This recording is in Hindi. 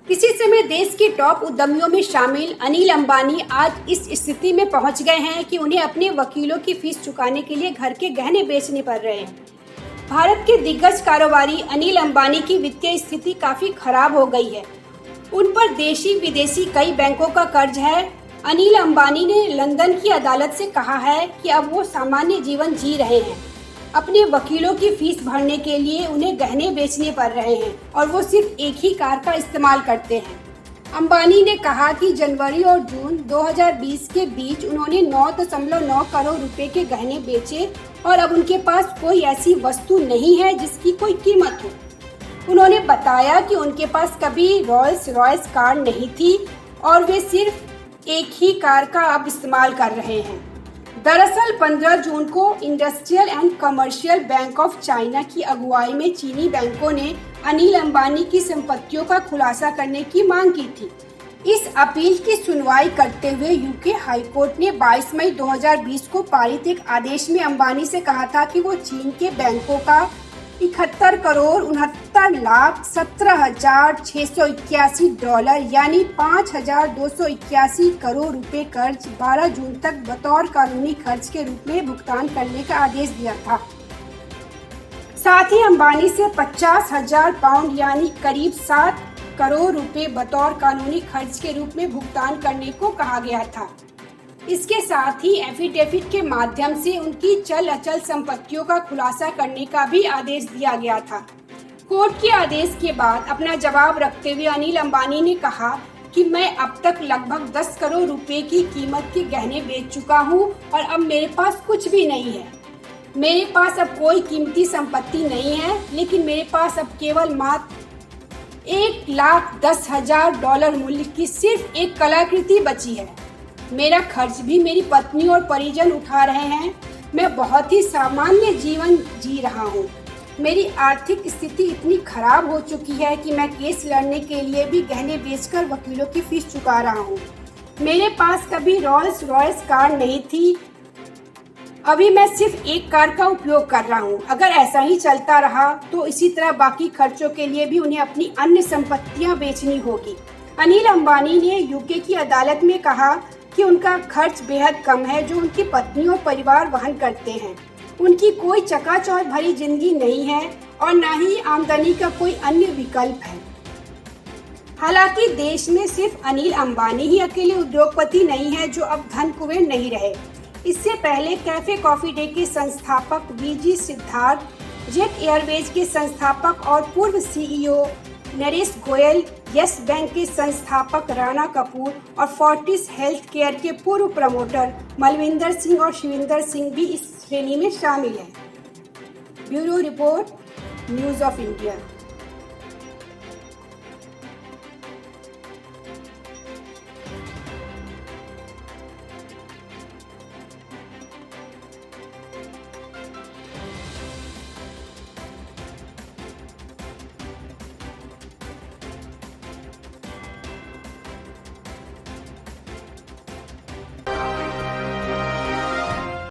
इसी समय देश के टॉप उद्यमियों में शामिल अनिल अंबानी आज इस स्थिति में पहुंच गए हैं कि उन्हें अपने वकीलों की फीस चुकाने के लिए घर के गहने बेचने पड़ रहे हैं। भारत के दिग्गज कारोबारी अनिल अंबानी की वित्तीय स्थिति काफी खराब हो गई है। उन पर देशी विदेशी कई बैंकों का कर्ज है। अनिल अंबानी ने लंदन की अदालत से कहा है कि अब वो सामान्य जीवन जी रहे हैं। अपने वकीलों की फीस भरने के लिए उन्हें गहने बेचने पड़ रहे हैं और वो सिर्फ एक ही कार का इस्तेमाल करते हैं। अंबानी ने कहा कि जनवरी और जून 2020 के बीच उन्होंने 9.9 करोड़ रुपए के गहने बेचे और अब उनके पास कोई ऐसी वस्तु नहीं है जिसकी कोई कीमत हो। उन्होंने बताया कि उनके पास कभी रोल्स रॉयस कार नहीं थी और वे सिर्फ एक ही कार का अब इस्तेमाल कर रहे हैं। दरअसल 15 जून को industrial and commercial bank of China की अगुवाई में चीनी बैंकों ने अनिल अंबानी की संपत्तियों का खुलासा करने की मांग की थी। इस अपील की सुनवाई करते हुए यूके हाई कोर्ट ने 22 मई 2020 को पारित एक आदेश में अंबानी से कहा था कि वो चीन के बैंकों का 71,69,17,681 डॉलर यानी $5,281 करोड़ रुपए कर्ज 12 जून तक बतौर कानूनी खर्च के रूप में भुगतान करने का आदेश दिया था। साथ ही अंबानी से 50,000 पाउंड यानी करीब 7 करोड़ रुपए बतौर कानूनी खर्च के रूप में भुगतान करने को कहा गया था। इसके साथ ही एफिडेविट के माध्यम से उनकी चल अचल संपत्तियों का खुलासा करने का भी आदेश दिया गया था। कोर्ट के आदेश के बाद अपना जवाब रखते हुए अनिल अंबानी ने कहा कि मैं अब तक लगभग 10 करोड़ रुपए की कीमत के गहने बेच चुका हूं और अब मेरे पास कुछ भी नहीं है। मेरे पास अब कोई कीमती संपत्ति नहीं है, लेकिन मेरे पास अब केवल मात्र $1,10,000 मूल्य की सिर्फ एक कलाकृति बची है। मेरा खर्च भी मेरी पत्नी और परिजन उठा रहे हैं। मैं बहुत ही सामान्य जीवन जी रहा हूँ। मेरी आर्थिक स्थिति इतनी खराब हो चुकी है कि मैं केस लड़ने के लिए भी गहने बेचकर वकीलों की फीस चुका रहा हूँ। मेरे पास कभी रोल्स रॉयस कार नहीं थी। अभी मैं सिर्फ एक कार का उपयोग कर रहा हूँ। अगर ऐसा ही चलता रहा तो इसी तरह बाकी खर्चों के लिए भी उन्हें अपनी अन्य संपत्तियाँ बेचनी होगी। अनिल अंबानी ने यूके की अदालत में कहा कि उनका खर्च बेहद कम है जो उनकी पत्नी और परिवार वहन करते हैं। उनकी कोई चकाचौंध भरी जिंदगी नहीं है और न ही आमदनी का कोई अन्य विकल्प है। हालांकि देश में सिर्फ अनिल अंबानी ही अकेले उद्योगपति नहीं है जो अब धन कुबेर नहीं रहे। इससे पहले कैफे कॉफी डे के संस्थापक वीजी सिद्धार्थ, जेट एयरवेज के संस्थापक और पूर्व CEO Naresh Goyal, yes bank के संस्थापक राणा कपूर और फोर्टिस हेल्थ केयर के पूर्व प्रमोटर मलविंदर सिंह और शिविंदर सिंह भी इस श्रेणी में शामिल हैं। Bureau report, news of India.